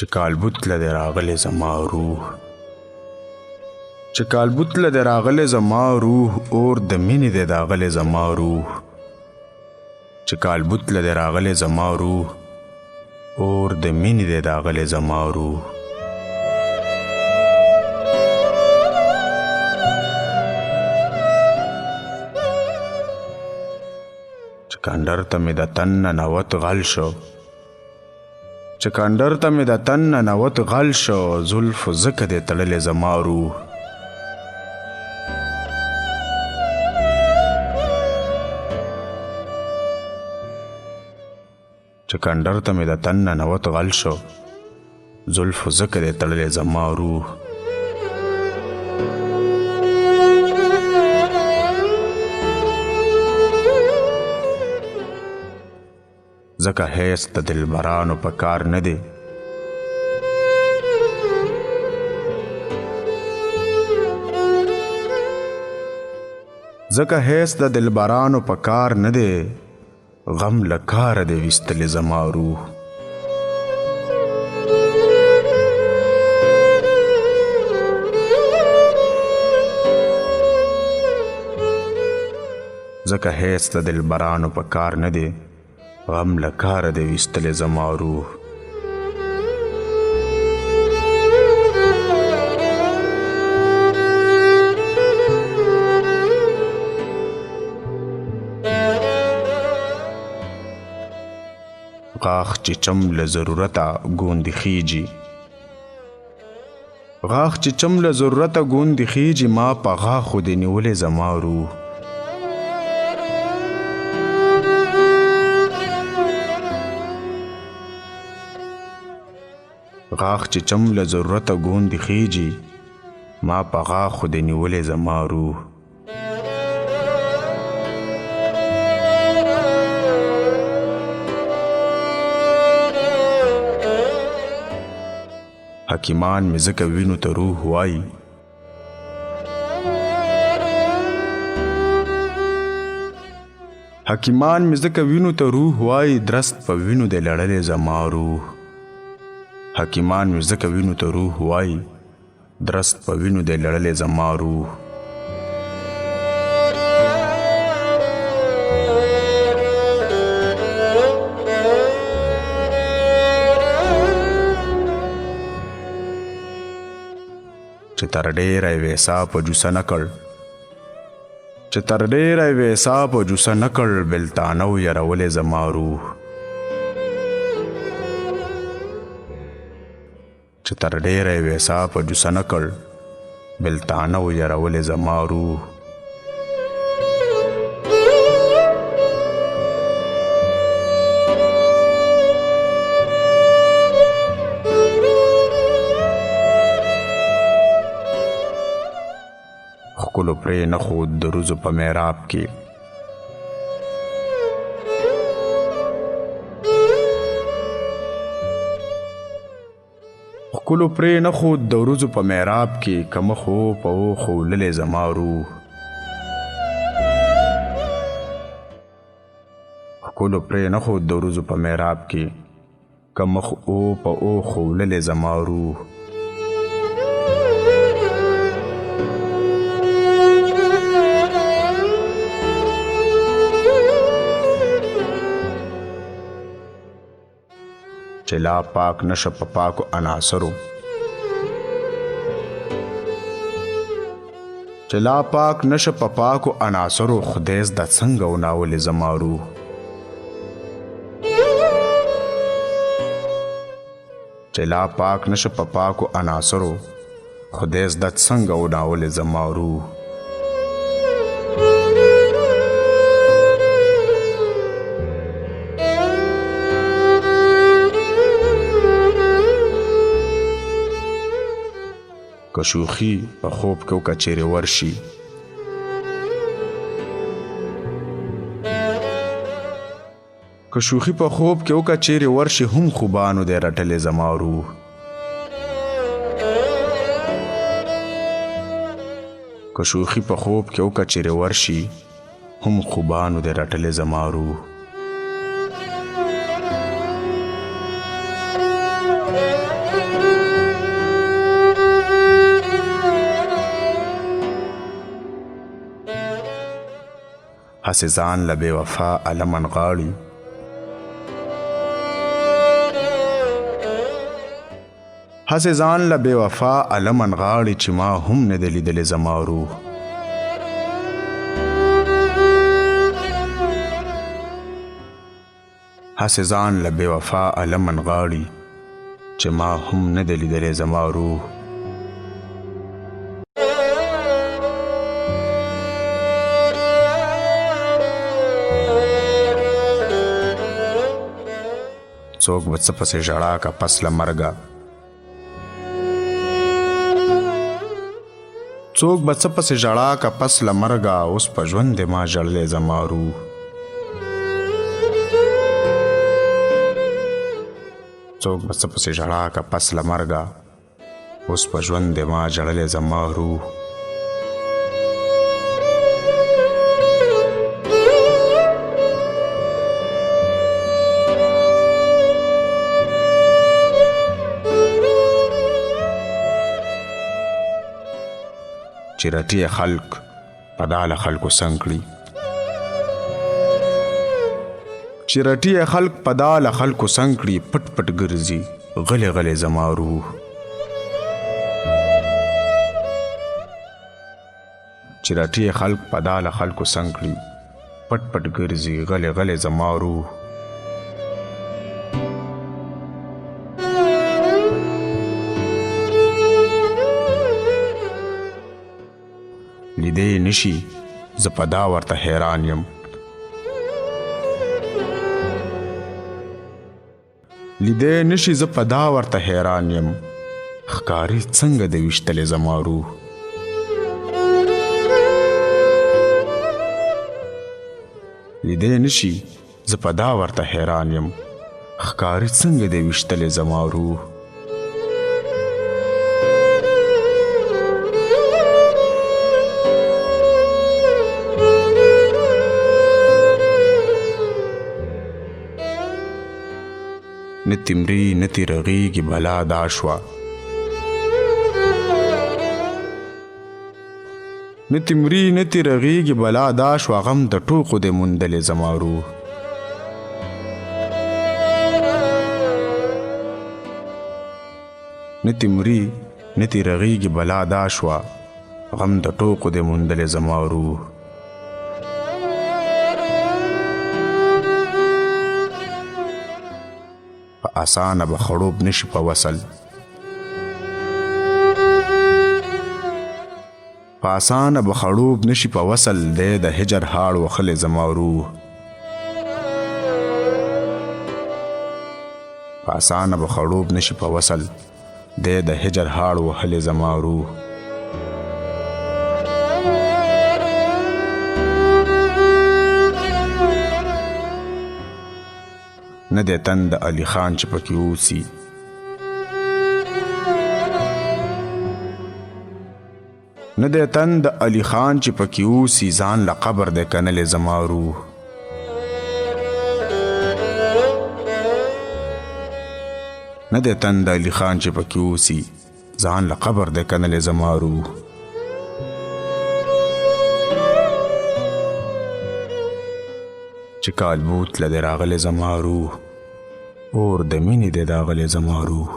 چې کالبوت له دې راغلی زما روح، چې کالبوت له دې راغلی زما روح، اور د مینې دې داغلی زما روح، چې کالبوت له دې راغلی زما روح، اور د مینې دې داغلی زما روح. چې کندر ته مې د تن ننوت غل شو، چې کندر ته مې د تن ننوت غل شو، زلفو ځکه دې تړلې زما روح. چې کندر ته مې د تن ننوت غل شو، زلفو ځکه دې تړلې زما روح. ځکه هیڅ د دلبرانو په کار نه دی، ځکه هیڅ د دلبرانو په کار نه دی، غم له کاره دی ویستلې زما روح. ځکه هیڅ د دلبرانو په کار نه دی، غم له کاره دی ویستلې زما روح. غاښ چې چم له ضرورته ګوندې خیجي، غاښ چې چم له ضرورته ګوندې خیجي، ما په غاښو دې نیولې زما روح. غاښ چې چم له ضرورته ګوندې خیجي، ما په غاښو دې نیولې زما روح. حکیمان مې ځکه وینو ته روح وایي، حکیمان مې ځکه وینو ته روح وایي، درست په وینو دې لړلې زما روح. حکیمان مې ځکه وینو ته روح وایي، درست په وینو دې لړلې زما روح. چې تر ډیره یې ویسا په جوسه نه کړ، چې تر ډیره یې ویسا په جوسه نه کړ، بلتانه ویرولې زما روح. چې تر ډیره یې ویسا په جوسه نه کړ، بلتانه ویرولې زما روح. ښکلو پرې نه ښود د روزو په میراب کې، ښکلو پرې نه ښود د روزو په میراب کې، که مخ و په اوښو للې زما روح. ښکلو پرې نه ښود د روزو په میراب کې، که مخ و په اوښو للې زما روح. چې لا پاک نشه په پاکو عناصرو، چې لا پاک نشه په پاکو عناصرو، خدای زده څنګه وناولې زما روح. چې لا پاک نشه په پاکو عناصرو، خدای زده څنګه وناولې زما روح. که شوخي په خوب کې وکړه چیرې ورشي، که شوخي په خوب کې وکړه چیرې ورشي، هم خوبانو دې رټلې زما روح. که شوخي په خوب کې وکړه چیرې ورشي، هم خوبانو دې رټلې زما روح. هسې ځان له بې وفا علمن غاړي هسې ځان له بې وفا علمن غاړي چې ما هم نه دی لیدلی زما روح هسې ځان له بې وفا علمن غاړي چې ما هم نه دی لیدلی زما روح څوک به څه پسې ژړا که پس له مرګه څوک به څه پسې ژړا که پس له مرګه اوس په ژوند دی ما ژړلی زما روح څوک به څه پسې ژړا که پس له مرګه اوس په ژوند دی ما ژړلی زما روح چې رټي خلق په داله خلکو څنګ کړي چې رټي خلق په داله خلکو څنګ کړي پټ پټ ګرځي غلې غلې زما روح چې رټي خلق په داله خلکو څنګ کړي پټ پټ ګرځي غلې غلې زما روح لیدې نشي زه په دا ورته حیران یم لیدې نشي زه په دا ورته حیران یم ښکاري څنګه د ویشتلې زما روح لیدې نشي زه په دا ورته حیران یم ښکاري څنګه د ویشتلې زما روح نتی مري نتی رغیږي بلا دا شوه نتی مري نتی رغیږي بلا دا شوه غم د ټوقو دې موندلې زما روح نتی مري نتی رغیږي بلا دا شوه غم د ټوقو دې موندلې زما روح آسانه به خړوب نشي په وصل په آسانه به خړوب نشي په وصل دی د هجر هاړ وخلې زما روح په آسانه به خړوب نشي په وصل دی د هجر هاړ وخلې زما روح نه دی تن د علي خان چې پکې اوسي نه دی تن د علي خان چې پکې اوسي ځان له قبر دی کنلې زما روح نه دی تن د علي خان چې پکې اوسي ځان له قبر دی کنلې زما روح چې کالبوت له دې راغلی زما روح اور د مینې دی راغلی زما روح